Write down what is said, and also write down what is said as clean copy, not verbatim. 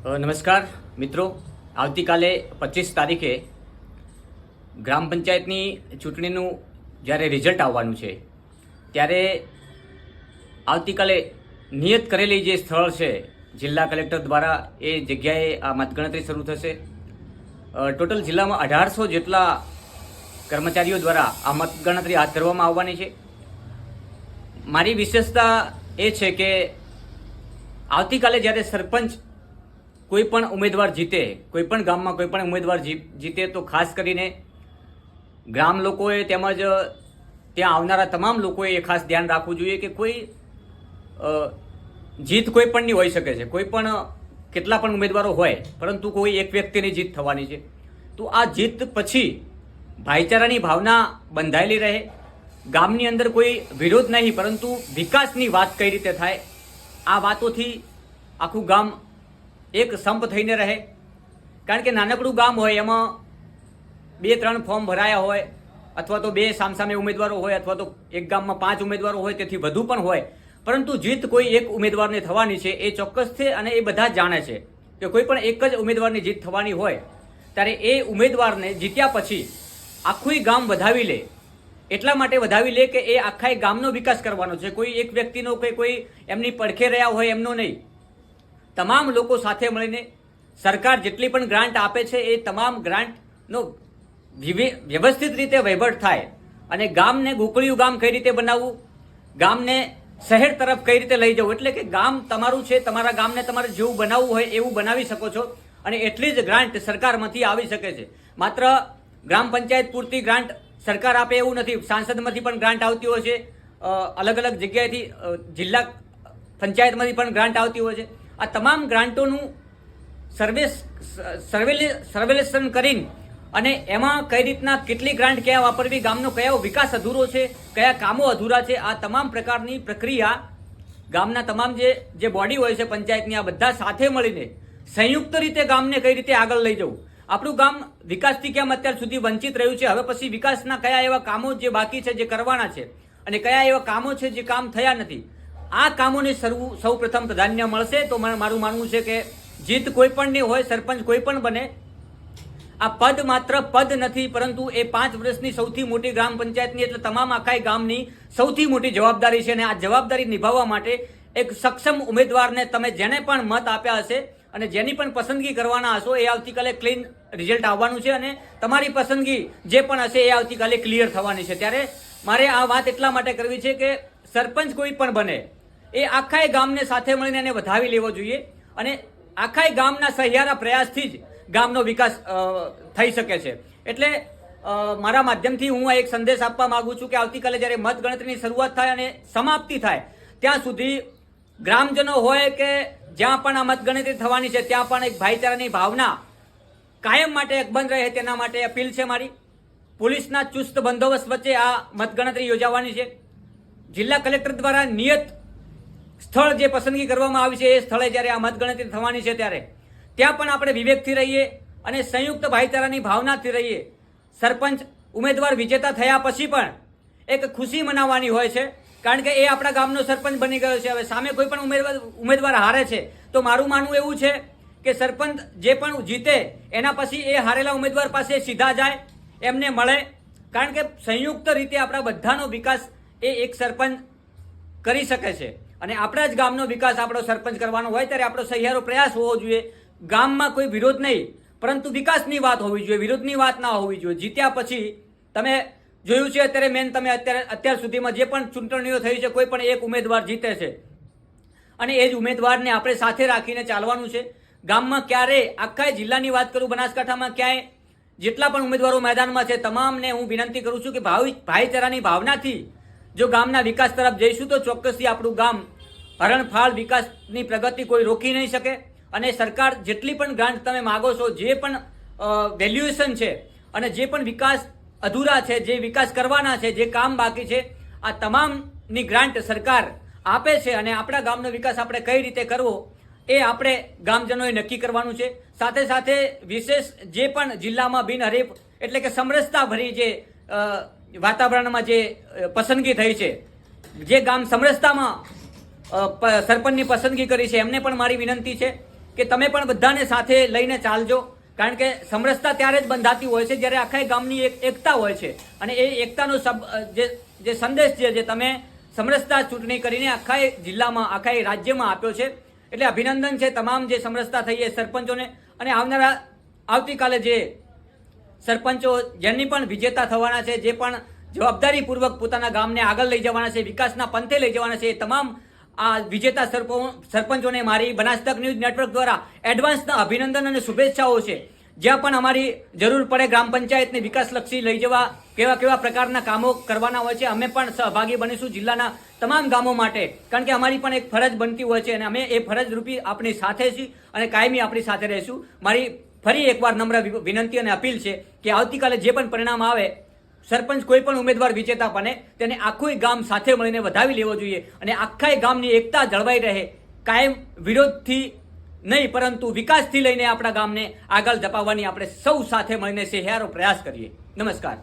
નમસ્કાર મિત્રો, આવતીકાલે 25 તારીખે ગ્રામ પંચાયતની ચૂંટણીનું જ્યારે રિઝલ્ટ આવવાનું છે ત્યારે આવતીકાલે નિયત કરેલી જે સ્થળ છે જિલ્લા કલેક્ટર દ્વારા એ જગ્યાએ આ મતગણતરી શરૂ થશે. ટોટલ જિલ્લામાં 1800 જેટલા કર્મચારીઓ દ્વારા આ મતગણતરી હાથ ધરવામાં આવવાની છે. મારી વિશેષતા એ છે કે આવતીકાલે જ્યારે સરપંચ કોઈ પણ ઉમેદવાર જીતે, કોઈ પણ ગામમાં કોઈ પણ ઉમેદવાર જીતે તો ખાસ કરીને ગ્રામ લોકોએ તેમજ ત્યાં આવનારા તમામ લોકોએ એ ખાસ ધ્યાન રાખવું જોઈએ કે કોઈ જીત કોઈ પણની હોઈ શકે છે, કોઈ પણ કેટલા પણ ઉમેદવારો હોય, પરંતુ કોઈ એક વ્યક્તિની જીત થવાની છે. તો આ જીત પછી ભાઈચારાની ભાવના બંધાયેલી રહે, ગામની અંદર કોઈ વિરોધ નહીં પરંતુ વિકાસની વાત કઈ રીતે થાય, આ વાતોથી આખું ગામ એક સંપ થઈને રહે. કારણ કે નાનકડું ગામ હોય એમાં 2-3 ફોર્મ ભરાયા હોય અથવા તો 2 સામસામે ઉમેદવારો હોય અથવા તો એક ગામમાં 5 ઉમેદવારો હોય, તેથી વધુ પણ હોય, પરંતુ જીત કોઈ એક ઉમેદવારને થવાની છે એ ચોક્કસ છે અને એ બધા જાણે છે કે કોઈ પણ એક જ ઉમેદવારની જીત થવાની હોય ત્યારે એ ઉમેદવારને જીત્યા પછી આખું ગામ વધાવી લે. એટલા માટે વધાવી લે કે એ આખા ગામનો વિકાસ કરવાનો છે, કોઈ એક વ્યક્તિનો કે કોઈ એમની પડખે રહ્યા હોય એમનો નહીં. તમામ લોકો સાથે મળીને સરકાર જેટલી પણ ગ્રાન્ટ આપે છે એ તમામ ગ્રાન્ટનો વ્યવસ્થિત રીતે વહીવટ થાય અને ગામને ગોકળિયું ગામ કઈ રીતે બનાવવું, ગામને શહેર તરફ કઈ રીતે લઈ જવું, એટલે કે ગામ તમારું છે, તમારા ગામને તમારે જેવું બનાવવું હોય એવું બનાવી શકો છો. અને એટલી જ ગ્રાન્ટ સરકારમાંથી આવી શકે છે. માત્ર ગ્રામ પંચાયત પૂરતી ગ્રાન્ટ સરકાર આપે એવું નથી, સાંસદમાંથી પણ ગ્રાન્ટ આવતી હોય છે, અલગ અલગ જગ્યાએથી જિલ્લા પંચાયતમાંથી પણ ગ્રાન્ટ આવતી હોય છે. આ તમામ ગ્રાન્ટોનું સર્વેલેશન કરીને અને એમાં કઈ રીતના કેટલી ગ્રાન્ટ ક્યાં વાપરવી, ગામનો કયો વિકાસ અધૂરો છે, કયા કામો અધૂરા છે, આ તમામ પ્રકારની પ્રક્રિયા ગામના તમામ જે બોડી હોય છે પંચાયતની, આ બધા સાથે મળીને સંયુક્ત રીતે ગામને કઈ રીતે આગળ લઈ જવું. આપણું ગામ વિકાસથી કેમ અત્યાર સુધી વંચિત રહ્યું છે, હવે પછી વિકાસના કયા એવા કામો જે બાકી છે, જે કરવાના છે, અને કયા એવા કામો છે જે કામ થયા નથી, આ કામોને સૌ પ્રથમ પ્રાધાન્ય મળશે. તો મારું માનવું છે કે જીત કોઈ પણ નહીં હોય, સરપંચ કોઈ પણ બને, આ પદ માત્ર પદ નથી પરંતુ એ 5 વર્ષની સૌથી મોટી ગ્રામ પંચાયતની એટલે તમામ આખા ગામની સૌથી મોટી જવાબદારી છે. અને આ જવાબદારી નિભાવવા માટે એક સક્ષમ ઉમેદવારને તમે જેને પણ મત આપ્યા હશે અને જેની પણ પસંદગી કરવાના હશો એ આવતીકાલે ક્લીન રિઝલ્ટ આવવાનું છે અને તમારી પસંદગી જે પણ હશે એ આવતીકાલે ક્લિયર થવાની છે. ત્યારે મારે આ વાત એટલા માટે કરવી છે કે સરપંચ કોઈ પણ બને એ આખા ગામને સાથે મળીને એને વધાવી લેવો જોઈએ અને આખા ગામના સહિયારા પ્રયાસથી જ ગામનો વિકાસ થઈ શકે છે. એટલે મારા માધ્યમથી હું એક સંદેશ આપવા માંગુ છું કે આવતીકાલે જ્યારે મતગણતરીની શરૂઆત થાય અને સમાપ્તિ થાય ત્યાં સુધી ગ્રામજનો હોય કે જ્યાં પણ આ મતગણતરી થવાની છે ત્યાં પણ એક ભાઈચારાની ભાવના કાયમ માટે અકબંધ રહે તેના માટે અપીલ છે મારી. પોલીસના ચુસ્ત બંદોબસ્ત વચ્ચે આ મતગણતરી યોજાવાની છે. જિલ્લા કલેક્ટર દ્વારા નિયત સ્થળ જે પસંદગી કરવામાં આવી છે એ સ્થળે જ્યારે આ મતગણતરી થવાની છે ત્યારે ત્યાં પણ આપણે વિવેકથી રહીએ અને સંયુક્ત ભાઈચારાની ભાવનાથી રહીએ. સરપંચ ઉમેદવાર વિજેતા થયા પછી પણ એક ખુશી મનાવવાની હોય છે, કારણ કે એ આપણા ગામનો સરપંચ બની ગયો છે. હવે સામે કોઈ પણ ઉમેદવાર હારે છે તો મારું માનવું એવું છે કે સરપંચ જે પણ જીતે એના પછી એ હારેલા ઉમેદવાર પાસે સીધા જાય, એમને મળે, કારણ કે સંયુક્ત રીતે આપણા બધાનો વિકાસ એ એક સરપંચ કરી શકે છે. અને આપણા જ ગામનો વિકાસ આપણો સરપંચ કરવાનો હોય ત્યારે આપણો સહિયારો પ્રયાસ હોવો જોઈએ. ગામમાં કોઈ વિરોધ નહીં પરંતુ વિકાસની વાત હોવી જોઈએ, વિરોધની વાત ના હોવી જોઈએ. જીત્યા પછી તમે જોયું છે અત્યારે તમે અત્યાર સુધીમાં જે પણ ચૂંટણીઓ થઈ છે કોઈ પણ એક ઉમેદવાર જીતે છે અને એ જ ઉમેદવારને આપણે સાથે રાખીને ચાલવાનું છે. ગામમાં ક્યારેય આખા જિલ્લાની વાત કરું, બનાસકાંઠામાં ક્યાંય જેટલા પણ ઉમેદવારો મેદાનમાં છે તમામને હું વિનંતી કરું છું કે ભાઈચારાની ભાવનાથી જો ગામના વિકાસ તરફ જઈશું તો ચોક્કસથી આપણું ગામ હરણફાળ વિકાસની પ્રગતિ કોઈ રોકી નહીં શકે. અને સરકાર જેટલી પણ ગ્રાન્ટ તમે માગો છો, જે પણ વેલ્યુએશન છે અને જે પણ વિકાસ અધૂરા છે, જે વિકાસ કરવાના છે, જે કામ બાકી છે, આ તમામની ગ્રાન્ટ સરકાર આપે છે. અને આપણા ગામનો વિકાસ આપણે કઈ રીતે કરવો એ આપણે ગામજનોએ નક્કી કરવાનું છે. સાથે સાથે વિશેષ જે પણ જિલ્લામાં બિનહરીફ એટલે કે સમરસતા ભરી જે વાતાવરણમાં જે પસંદગી થઈ છે, જે ગામ સમરસતામાં સરપંચની પસંદગી કરી છે, એમને પણ મારી વિનંતી છે કે તમે પણ બધાને સાથે લઈને ચાલજો, કારણ કે સમરસતા ત્યારે જ બંધાતી હોય છે જ્યારે આખા ગામની એક એકતા હોય છે, અને એ એકતાનો જે સંદેશ છે જે તમે સમરસતા ચૂંટણી કરીને આખા જિલ્લામાં આખા રાજ્યમાં આપ્યો છે, એટલે અભિનંદન છે તમામ જે સમરસતા થઈ એ સરપંચોને. અને આવતીકાલે જે સરપંચો જેમની પણ વિજેતા થવાના છે, જે પણ જવાબદારીપૂર્વક પોતાના ગામને આગળ લઈ જવાના છે, વિકાસના પંથે લઈ જવાના છે, એ તમામ આ વિજેતા સરપંચોને મારી બનાસતક ન્યૂઝ નેટવર્ક દ્વારા એડવાન્સના અભિનંદન અને શુભેચ્છાઓ છે. જ્યાં પણ અમારી જરૂર પડે ગ્રામ પંચાયતને વિકાસલક્ષી લઈ જવા કેવા પ્રકારના કામો કરવાના હોય છે, અમે પણ સહભાગી બનીશું જિલ્લાના તમામ ગામો માટે, કારણ કે અમારી પણ એક ફરજ બનતી હોય છે અને અમે એ ફરજ રૂપી આપણી સાથે છીએ અને કાયમી આપણી સાથે રહીશું. મારી ફરી એકવાર નમ્ર વિનંતી અને અપીલ છે કે આવતીકાલે જે પણ પરિણામ આવે, સરપંચ કોઈ પણ ઉમેદવાર વિજેતા બને તેને આખું ગામ સાથે મળીને વધાવી લેવો જોઈએ અને આખા ગામની એકતા જળવાઈ રહે, કાયમ વિરોધથી નહીં પરંતુ વિકાસથી લઈને આપણા ગામને આગળ ધપાવવાની આપણે સૌ સાથે મળીને સહિયારો પ્રયાસ કરીએ. નમસ્કાર.